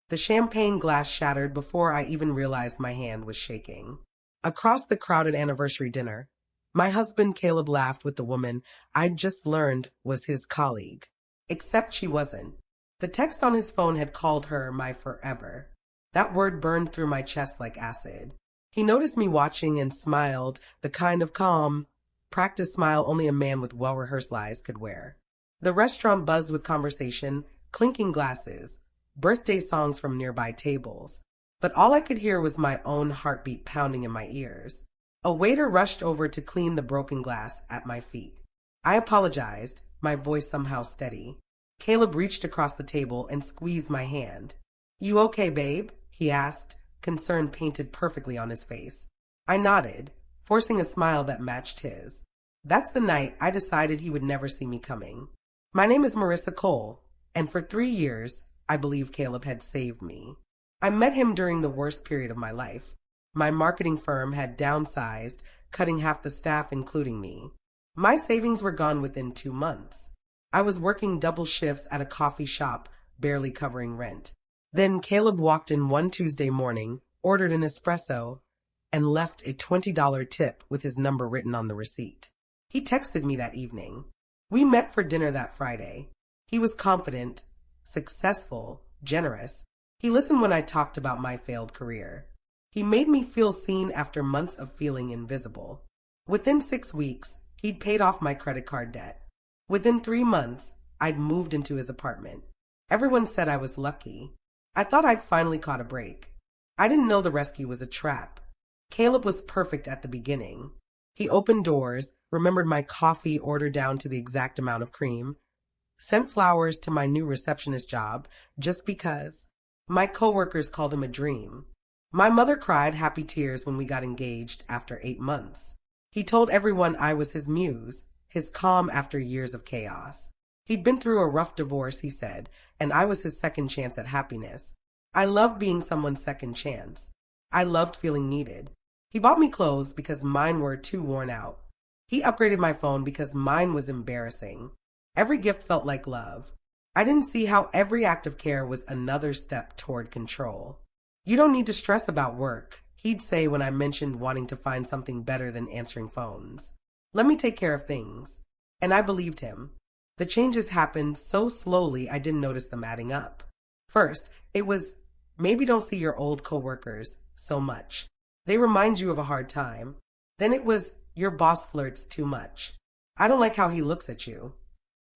The champagne glass shattered before I even realized my hand was shaking. Across the crowded anniversary dinner, my husband Caleb laughed with the woman I'd just learned was his colleague. Except she wasn't. The text on his phone had called her my forever. That word burned through my chest like acid. He noticed me watching and smiled, the kind of calm, practiced smile only a man with well-rehearsed lies could wear. The restaurant buzzed with conversation, clinking glasses, birthday songs from nearby tables. But all I could hear was my own heartbeat pounding in my ears. A waiter rushed over to clean the broken glass at my feet. I apologized, my voice somehow steady. Caleb reached across the table and squeezed my hand. "You okay, babe?" he asked, concern painted perfectly on his face. I nodded, forcing a smile that matched his. That's the night I decided he would never see me coming. My name is Marissa Cole, and for 3 years, I believe Caleb had saved me. I met him during the worst period of my life. My marketing firm had downsized, cutting half the staff, including me. My savings were gone within 2 months. I was working double shifts at a coffee shop, barely covering rent. Then Caleb walked in one Tuesday morning, ordered an espresso, and left a $20 tip with his number written on the receipt. He texted me that evening. We met for dinner that Friday. He was confident, successful, generous. He listened when I talked about my failed career. He made me feel seen after months of feeling invisible. Within 6 weeks, he'd paid off my credit card debt. Within 3 months, I'd moved into his apartment. Everyone said I was lucky. I thought I'd finally caught a break. I didn't know the rescue was a trap. Caleb was perfect at the beginning. He opened doors, remembered my coffee order down to the exact amount of cream, sent flowers to my new receptionist job just because. My coworkers called him a dream. My mother cried happy tears when we got engaged after 8 months. He told everyone I was his muse, his calm after years of chaos. He'd been through a rough divorce, he said, and I was his second chance at happiness. I loved being someone's second chance. I loved feeling needed. He bought me clothes because mine were too worn out. He upgraded my phone because mine was embarrassing. Every gift felt like love. I didn't see how every act of care was another step toward control. "You don't need to stress about work," he'd say when I mentioned wanting to find something better than answering phones. "Let me take care of things." And I believed him. The changes happened so slowly I didn't notice them adding up. First, it was, maybe don't see your old coworkers so much. They remind you of a hard time. Then it was, your boss flirts too much. I don't like how he looks at you.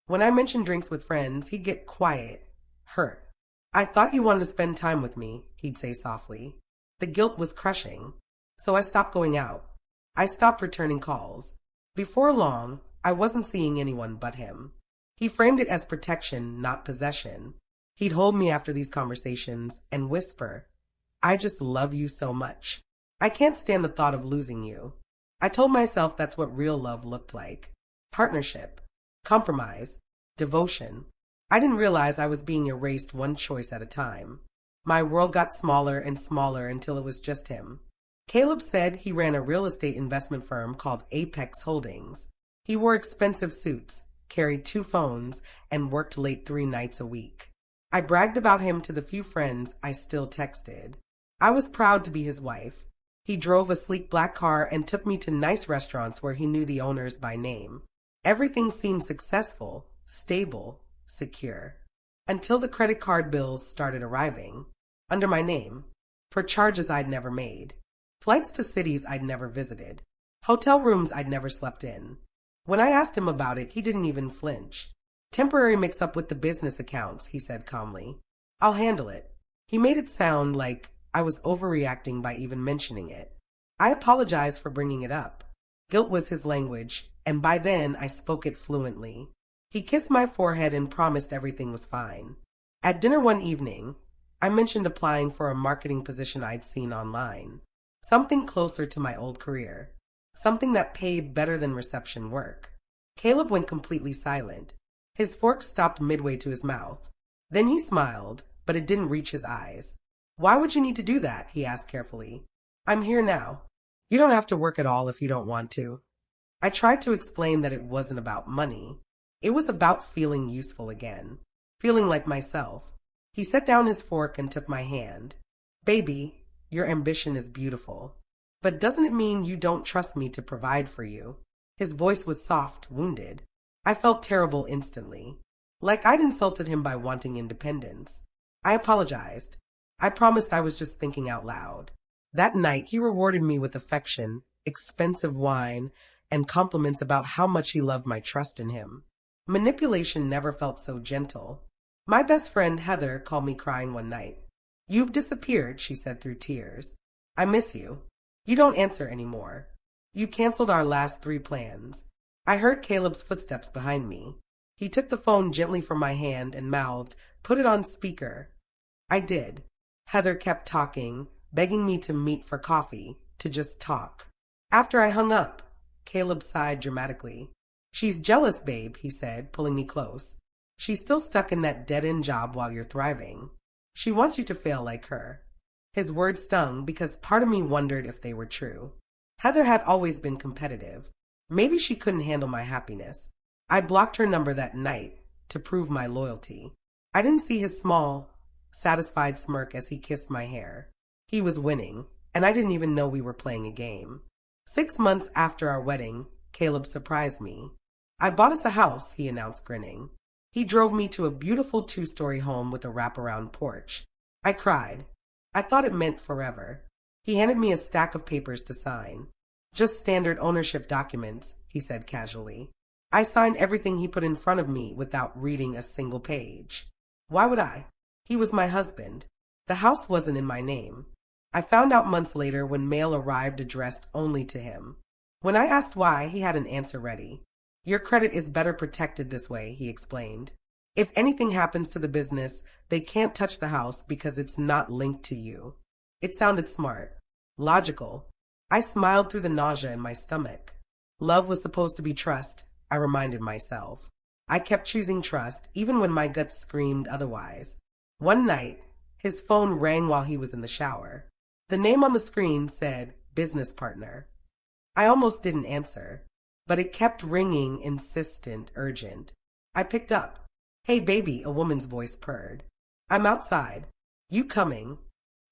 When I mentioned drinks with friends, he'd get quiet, hurt. "I thought you wanted to spend time with me," he'd say softly. The guilt was crushing. So I stopped going out. I stopped returning calls. Before long, I wasn't seeing anyone but him. He framed it as protection, not possession. He'd hold me after these conversations and whisper, "I just love you so much. I can't stand the thought of losing you." I told myself that's what real love looked like. Partnership, compromise, devotion. I didn't realize I was being erased one choice at a time. My world got smaller and smaller until it was just him. Caleb said he ran a real estate investment firm called Apex Holdings. He wore expensive suits, carried 2 phones, and worked late 3 nights a week. I bragged about him to the few friends I still texted. I was proud to be his wife. He drove a sleek black car and took me to nice restaurants where he knew the owners by name. Everything seemed successful, stable, secure. Until the credit card bills started arriving, under my name, for charges I'd never made. Flights to cities I'd never visited. Hotel rooms I'd never slept in. When I asked him about it, he didn't even flinch. "Temporary mix-up with the business accounts," he said calmly. "I'll handle it." He made it sound like I was overreacting by even mentioning it. I apologized for bringing it up. Guilt was his language, and by then I spoke it fluently. He kissed my forehead and promised everything was fine. At dinner one evening, I mentioned applying for a marketing position I'd seen online. Something closer to my old career. Something that paid better than reception work. Caleb went completely silent. His fork stopped midway to his mouth. Then he smiled, but it didn't reach his eyes. "Why would you need to do that?" he asked carefully. "I'm here now. You don't have to work at all if you don't want to." I tried to explain that it wasn't about money. It was about feeling useful again. Feeling like myself. He set down his fork and took my hand. Baby, your ambition is beautiful. But doesn't it mean you don't trust me to provide for you? His voice was soft, wounded. I felt terrible instantly. Like I'd insulted him by wanting independence. I apologized. I promised I was just thinking out loud. That night, he rewarded me with affection, expensive wine, and compliments about how much he loved my trust in him. Manipulation never felt so gentle. My best friend, Heather, called me crying one night. You've disappeared, she said through tears. I miss you. You don't answer anymore. You canceled our last 3 plans. I heard Caleb's footsteps behind me. He took the phone gently from my hand and mouthed, "Put it on speaker." I did. Heather kept talking, begging me to meet for coffee, to just talk. After I hung up, Caleb sighed dramatically. She's jealous, babe, he said, pulling me close. She's still stuck in that dead-end job while you're thriving. She wants you to fail like her. His words stung because part of me wondered if they were true. Heather had always been competitive. Maybe she couldn't handle my happiness. I blocked her number that night to prove my loyalty. I didn't see his small, satisfied smirk as he kissed my hair. He was winning, and I didn't even know we were playing a game. 6 months after our wedding, Caleb surprised me. I bought us a house, he announced, grinning. He drove me to a beautiful 2-story home with a wraparound porch. I cried. I thought it meant forever. He handed me a stack of papers to sign. Just standard ownership documents, he said casually. I signed everything he put in front of me without reading a single page. Why would I? He was my husband. The house wasn't in my name. I found out months later when mail arrived addressed only to him. When I asked why, he had an answer ready. Your credit is better protected this way, he explained. If anything happens to the business, they can't touch the house because it's not linked to you. It sounded smart, logical. I smiled through the nausea in my stomach. Love was supposed to be trust, I reminded myself. I kept choosing trust, even when my gut screamed otherwise. One night, his phone rang while he was in the shower. The name on the screen said, business partner. I almost didn't answer, but it kept ringing, insistent, urgent. I picked up. Hey, baby, a woman's voice purred. I'm outside. You coming?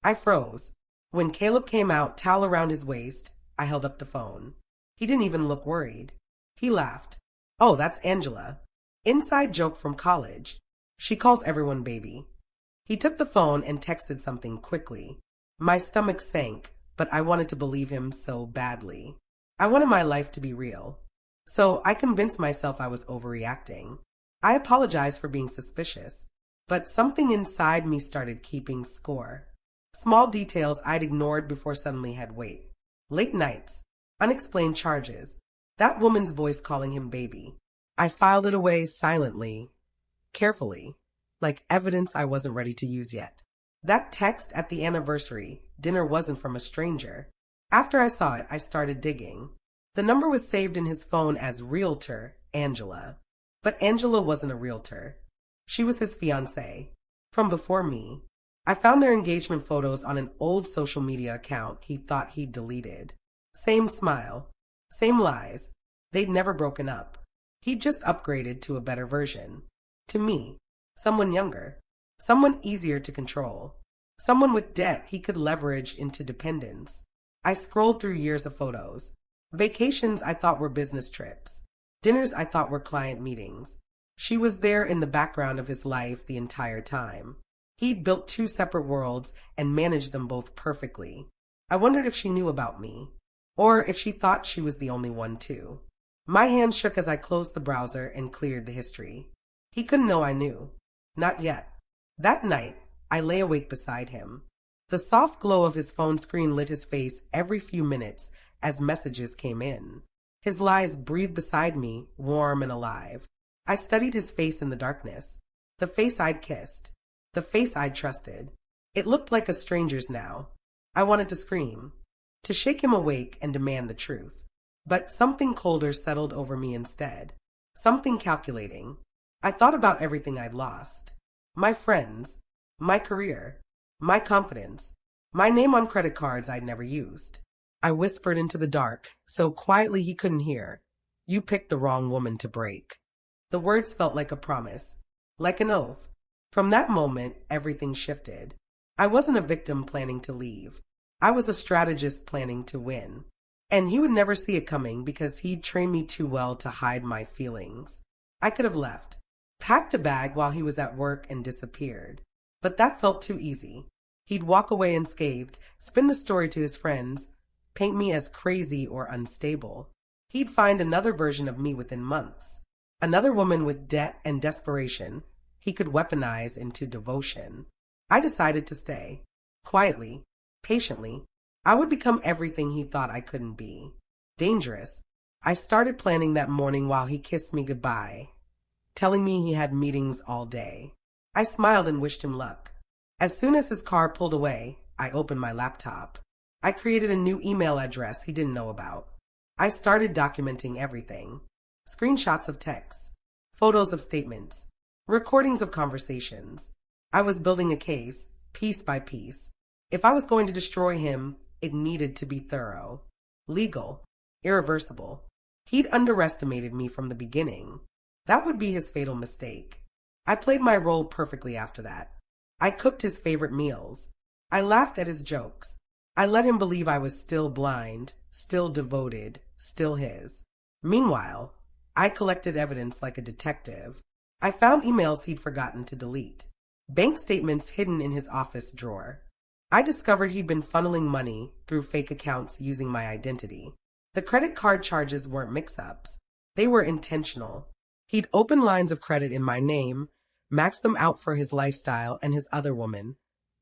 I froze. When Caleb came out, towel around his waist, I held up the phone. He didn't even look worried. He laughed. Oh, that's Angela. Inside joke from college. She calls everyone baby. He took the phone and texted something quickly. My stomach sank, but I wanted to believe him so badly. I wanted my life to be real. So I convinced myself I was overreacting. I apologized for being suspicious, but something inside me started keeping score. Small details I'd ignored before suddenly had weight. Late nights, unexplained charges, that woman's voice calling him baby. I filed it away silently, carefully, like evidence I wasn't ready to use yet. That text at the anniversary dinner wasn't from a stranger. After I saw it, I started digging. The number was saved in his phone as Realtor Angela. But Angela wasn't a realtor. She was his fiancée, from before me. I found their engagement photos on an old social media account he thought he'd deleted. Same smile, same lies. They'd never broken up. He'd just upgraded to a better version. To me, someone younger, someone easier to control, someone with debt he could leverage into dependence. I scrolled through years of photos. Vacations I thought were business trips. Dinners I thought were client meetings. She was there in the background of his life the entire time. He'd built 2 separate worlds and managed them both perfectly. I wondered if she knew about me, or if she thought she was the only one too. My hand shook as I closed the browser and cleared the history. He couldn't know I knew. Not yet. That night, I lay awake beside him. The soft glow of his phone screen lit his face every few minutes as messages came in. His lies breathed beside me, warm and alive. I studied his face in the darkness. The face I'd kissed. The face I'd trusted. It looked like a stranger's now. I wanted to scream, to shake him awake and demand the truth. But something colder settled over me instead. Something calculating. I thought about everything I'd lost. My friends. My career. My confidence. My name on credit cards I'd never used. I whispered into the dark, so quietly he couldn't hear. You picked the wrong woman to break. The words felt like a promise, like an oath. From that moment, everything shifted. I wasn't a victim planning to leave. I was a strategist planning to win. And he would never see it coming because he'd trained me too well to hide my feelings. I could have left, packed a bag while he was at work, and disappeared. But that felt too easy. He'd walk away unscathed, spin the story to his friends, paint me as crazy or unstable. He'd find another version of me within months. Another woman with debt and desperation he could weaponize into devotion. I decided to stay. Quietly, patiently. I would become everything he thought I couldn't be. Dangerous. I started planning that morning while he kissed me goodbye, telling me he had meetings all day. I smiled and wished him luck. As soon as his car pulled away, I opened my laptop. I created a new email address he didn't know about. I started documenting everything. Screenshots of texts, photos of statements, recordings of conversations. I was building a case, piece by piece. If I was going to destroy him, it needed to be thorough, legal, irreversible. He'd underestimated me from the beginning. That would be his fatal mistake. I played my role perfectly after that. I cooked his favorite meals. I laughed at his jokes. I let him believe I was still blind, still devoted, still his. Meanwhile, I collected evidence like a detective. I found emails he'd forgotten to delete, bank statements hidden in his office drawer. I discovered he'd been funneling money through fake accounts using my identity. The credit card charges weren't mix-ups. They were intentional. He'd opened lines of credit in my name, maxed them out for his lifestyle and his other woman,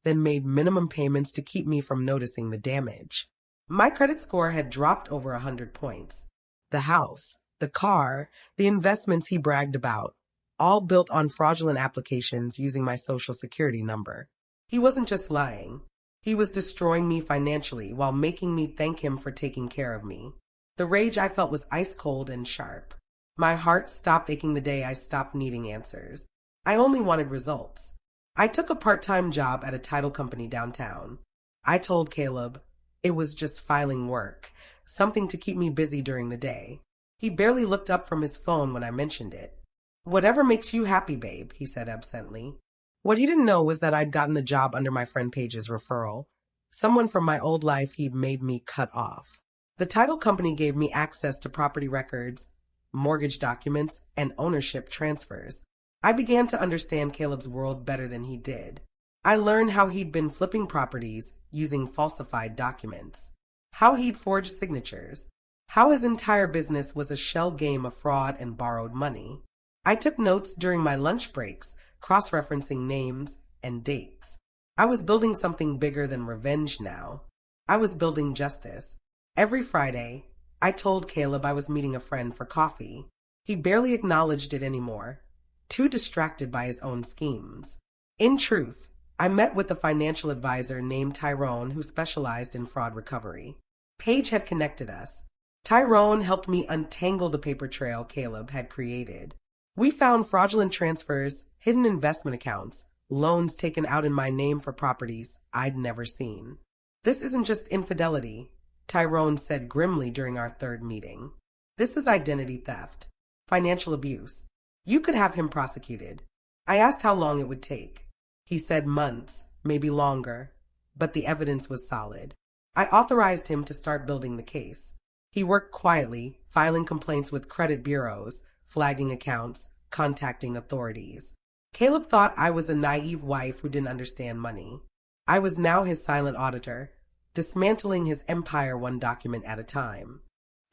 then made minimum payments to keep me from noticing the damage. My credit score had dropped over 100 points. The house, the car, the investments he bragged about, all built on fraudulent applications using my social security number. He wasn't just lying. He was destroying me financially while making me thank him for taking care of me. The rage I felt was ice cold and sharp. My heart stopped aching the day I stopped needing answers. I only wanted results. I took a part-time job at a title company downtown. I told Caleb it was just filing work, something to keep me busy during the day. He barely looked up from his phone when I mentioned it. "Whatever makes you happy, babe," he said absently. What he didn't know was that I'd gotten the job under my friend Paige's referral, someone from my old life he'd made me cut off. The title company gave me access to property records, mortgage documents, and ownership transfers. I began to understand Caleb's world better than he did. I learned how he'd been flipping properties using falsified documents, how he'd forged signatures, how his entire business was a shell game of fraud and borrowed money. I took notes during my lunch breaks, cross-referencing names and dates. I was building something bigger than revenge now. I was building justice. Every Friday, I told Caleb I was meeting a friend for coffee. He barely acknowledged it anymore, too distracted by his own schemes. In truth, I met with a financial advisor named Tyrone who specialized in fraud recovery. Paige had connected us. Tyrone helped me untangle the paper trail Caleb had created. We found fraudulent transfers, hidden investment accounts, loans taken out in my name for properties I'd never seen. "This isn't just infidelity," Tyrone said grimly during our third meeting. "This is identity theft, financial abuse. You could have him prosecuted." I asked how long it would take. He said months, maybe longer, but the evidence was solid. I authorized him to start building the case. He worked quietly, filing complaints with credit bureaus, flagging accounts, contacting authorities. Caleb thought I was a naive wife who didn't understand money. I was now his silent auditor, dismantling his empire one document at a time.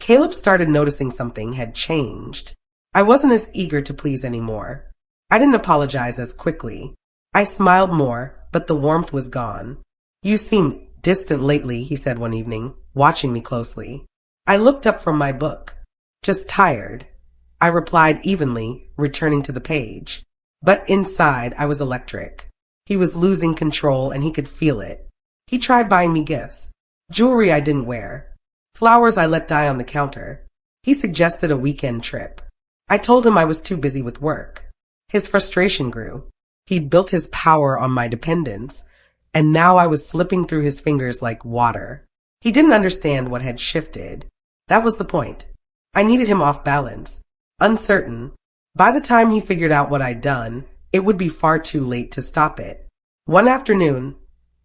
Caleb started noticing something had changed. I wasn't as eager to please anymore. I didn't apologize as quickly. I smiled more, but the warmth was gone. "You seem distant lately," he said one evening, watching me closely. I looked up from my book. "Just tired," I replied evenly, returning to the page. But inside, I was electric. He was losing control and he could feel it. He tried buying me gifts, jewelry I didn't wear, flowers I let die on the counter. He suggested a weekend trip. I told him I was too busy with work. His frustration grew. He'd built his power on my dependence, and now I was slipping through his fingers like water. He didn't understand what had shifted. That was the point. I needed him off balance, uncertain. By the time he figured out what I'd done, it would be far too late to stop it. One afternoon,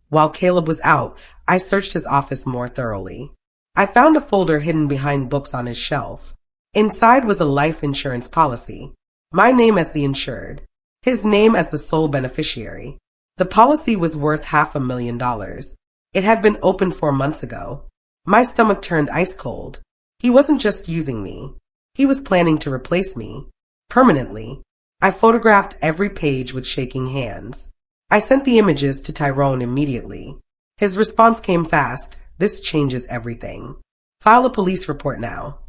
while Caleb was out, I searched his office more thoroughly. I found a folder hidden behind books on his shelf. Inside was a life insurance policy. My name as the insured. His name as the sole beneficiary. The policy was worth $500,000. It had been opened 4 months ago. My stomach turned ice cold. He wasn't just using me. He was planning to replace me. Permanently. I photographed every page with shaking hands. I sent the images to Tyrone immediately. His response came fast. This changes everything. File a police report now.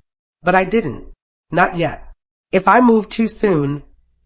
But I didn't. Not yet. If I moved too soon,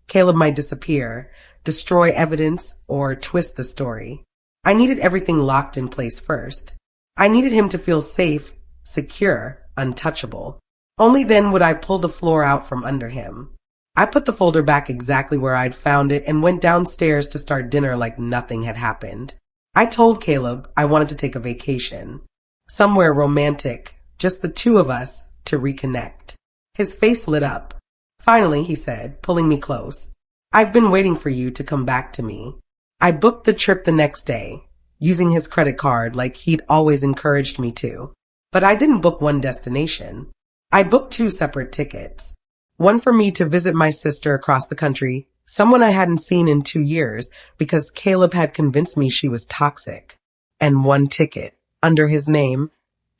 Caleb might disappear, destroy evidence, or twist the story. I needed everything locked in place first. I needed him to feel safe, secure, untouchable. Only then would I pull the floor out from under him. I put the folder back exactly where I'd found it and went downstairs to start dinner like nothing had happened. I told Caleb I wanted to take a vacation. Somewhere romantic, just the two of us, to reconnect. His face lit up. Finally, he said, pulling me close. I've been waiting for you to come back to me. I booked the trip the next day, using his credit card like he'd always encouraged me to. But I didn't book one destination. I booked 2 separate tickets. One for me to visit my sister across the country, someone I hadn't seen in 2 years because Caleb had convinced me she was toxic. And 1 ticket, under his name,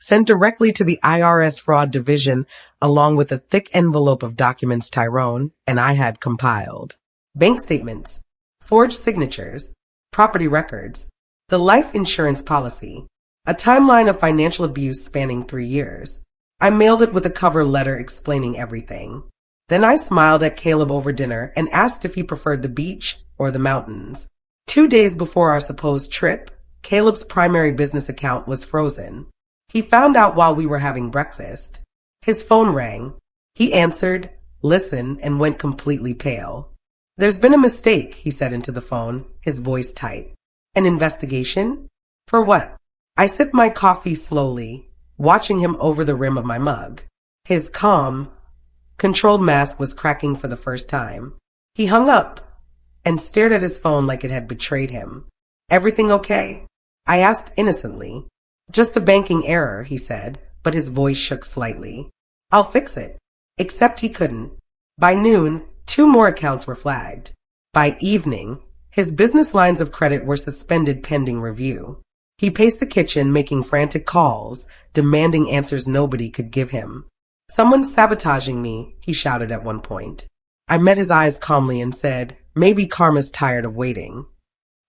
sent directly to the IRS fraud division along with a thick envelope of documents Tyrone and I had compiled. Bank statements, forged signatures, property records, the life insurance policy, a timeline of financial abuse spanning 3 years. I mailed it with a cover letter explaining everything. Then I smiled at Caleb over dinner and asked if he preferred the beach or the mountains. 2 days before our supposed trip, Caleb's primary business account was frozen. He found out while we were having breakfast. His phone rang. He answered, listened, and went completely pale. There's been a mistake, he said into the phone, his voice tight. An investigation? For what? I sipped my coffee slowly, watching him over the rim of my mug. His calm, controlled mask was cracking for the first time. He hung up and stared at his phone like it had betrayed him. Everything okay? I asked innocently. Just a banking error, he said, but his voice shook slightly. I'll fix it. Except he couldn't. By noon, 2 more accounts were flagged. By evening, his business lines of credit were suspended pending review. He paced the kitchen, making frantic calls, demanding answers nobody could give him. Someone's sabotaging me, he shouted at one point. I met his eyes calmly and said, maybe karma's tired of waiting.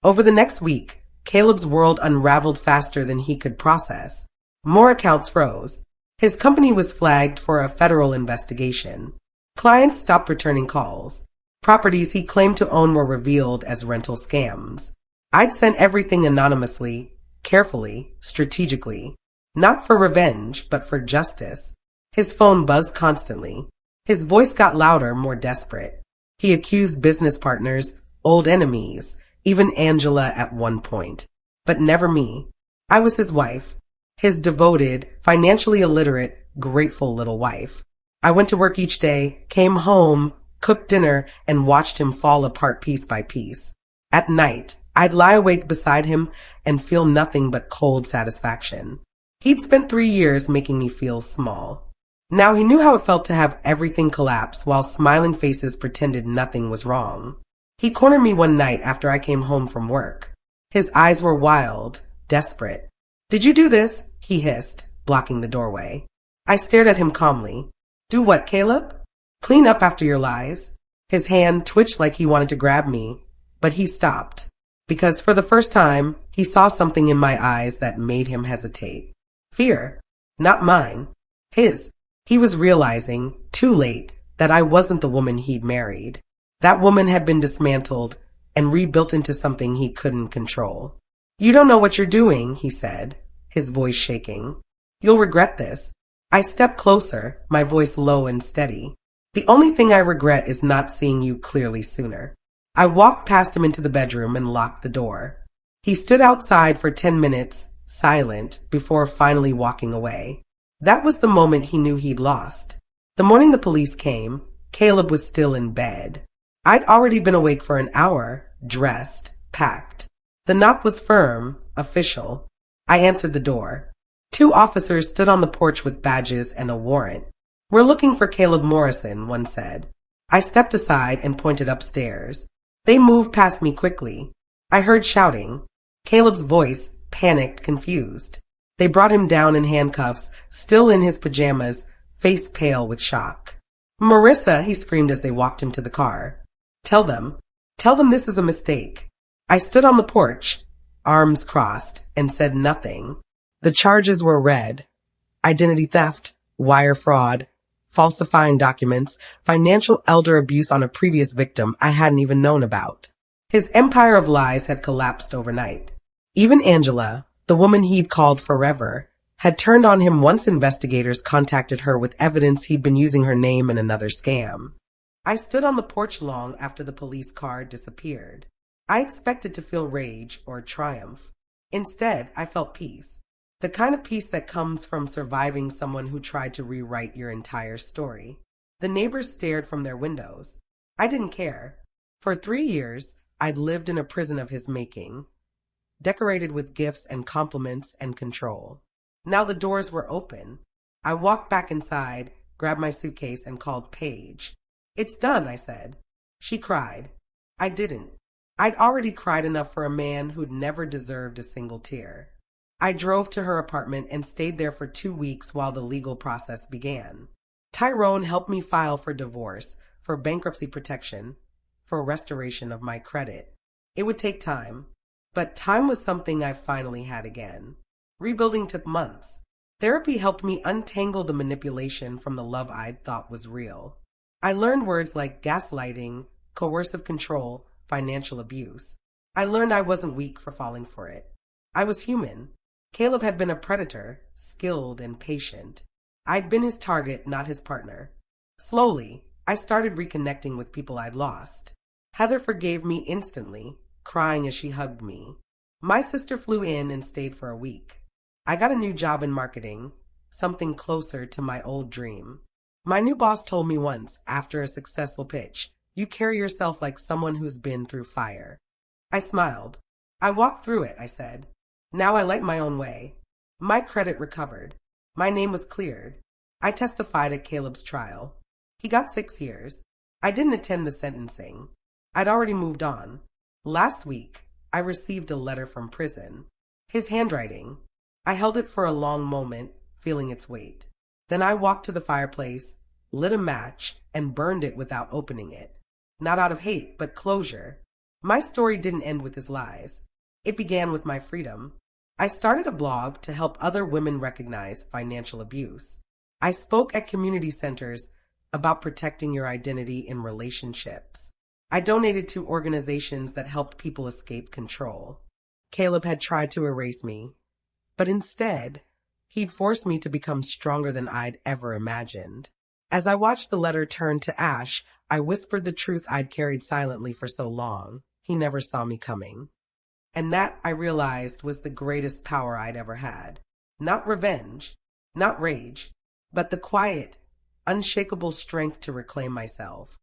Over the next week, Caleb's world unraveled faster than he could process. More accounts froze. His company was flagged for a federal investigation. Clients stopped returning calls. Properties he claimed to own were revealed as rental scams. I'd sent everything anonymously, carefully, strategically. Not for revenge, but for justice. His phone buzzed constantly. His voice got louder, more desperate. He accused business partners, old enemies, even Angela at one point. But never me. I was his wife. His devoted, financially illiterate, grateful little wife. I went to work each day, came home, cooked dinner, and watched him fall apart piece by piece. At night, I'd lie awake beside him and feel nothing but cold satisfaction. He'd spent 3 years making me feel small. Now he knew how it felt to have everything collapse while smiling faces pretended nothing was wrong. He cornered me one night after I came home from work. His eyes were wild, desperate. Did you do this? He hissed, blocking the doorway. I stared at him calmly. Do what, Caleb? Clean up after your lies. His hand twitched like he wanted to grab me, but he stopped, because for the first time, he saw something in my eyes that made him hesitate. Fear. Not mine. His. He was realizing, too late, that I wasn't the woman he'd married. That woman had been dismantled and rebuilt into something he couldn't control. You don't know what you're doing, he said, his voice shaking. You'll regret this. I stepped closer, my voice low and steady. The only thing I regret is not seeing you clearly sooner. I walked past him into the bedroom and locked the door. He stood outside for 10 minutes, silent, before finally walking away. That was the moment he knew he'd lost. The morning the police came, Caleb was still in bed. I'd already been awake for an hour, dressed, packed. The knock was firm, official. I answered the door. Two officers stood on the porch with badges and a warrant. "We're looking for Caleb Morrison," one said. I stepped aside and pointed upstairs. They moved past me quickly. I heard shouting. Caleb's voice, panicked, confused. They brought him down in handcuffs, still in his pajamas, face pale with shock. "Marissa," he screamed as they walked him to the car. Tell them this is a mistake." I stood on the porch, arms crossed, and said nothing. The charges were read: identity theft, wire fraud, falsifying documents, financial elder abuse on a previous victim I hadn't even known about. His empire of lies had collapsed overnight. Even Angela, the woman he'd called forever, had turned on him once investigators contacted her with evidence he'd been using her name in another scam. I stood on the porch long after the police car disappeared. I expected to feel rage or triumph. Instead, I felt peace. The kind of peace that comes from surviving someone who tried to rewrite your entire story. The neighbors stared from their windows. I didn't care. For 3 years, I'd lived in a prison of his making, decorated with gifts and compliments and control. Now the doors were open. I walked back inside, grabbed my suitcase, and called Paige. "It's done," I said. She cried. I didn't. I'd already cried enough for a man who'd never deserved a single tear. I drove to her apartment and stayed there for 2 weeks while the legal process began. Tyrone helped me file for divorce, for bankruptcy protection, for restoration of my credit. It would take time, but time was something I finally had again. Rebuilding took months. Therapy helped me untangle the manipulation from the love I'd thought was real. I learned words like gaslighting, coercive control, financial abuse. I learned I wasn't weak for falling for it. I was human. Caleb had been a predator, skilled and patient. I'd been his target, not his partner. Slowly, I started reconnecting with people I'd lost. Heather forgave me instantly, crying as she hugged me. My sister flew in and stayed for a week. I got a new job in marketing, something closer to my old dream. My new boss told me once, after a successful pitch, "You carry yourself like someone who's been through fire." I smiled. "I walked through it," I said. "Now I like my own way." My credit recovered. My name was cleared. I testified at Caleb's trial. He got 6 years. I didn't attend the sentencing. I'd already moved on. Last week, I received a letter from prison. His handwriting. I held it for a long moment, feeling its weight. Then I walked to the fireplace, lit a match, and burned it without opening it. Not out of hate, but closure. My story didn't end with his lies. It began with my freedom. I started a blog to help other women recognize financial abuse. I spoke at community centers about protecting your identity in relationships. I donated to organizations that helped people escape control. Caleb had tried to erase me, but instead, he'd forced me to become stronger than I'd ever imagined. As I watched the letter turn to ash, I whispered the truth I'd carried silently for so long. He never saw me coming. And that, I realized, was the greatest power I'd ever had. Not revenge, not rage, but the quiet, unshakable strength to reclaim myself.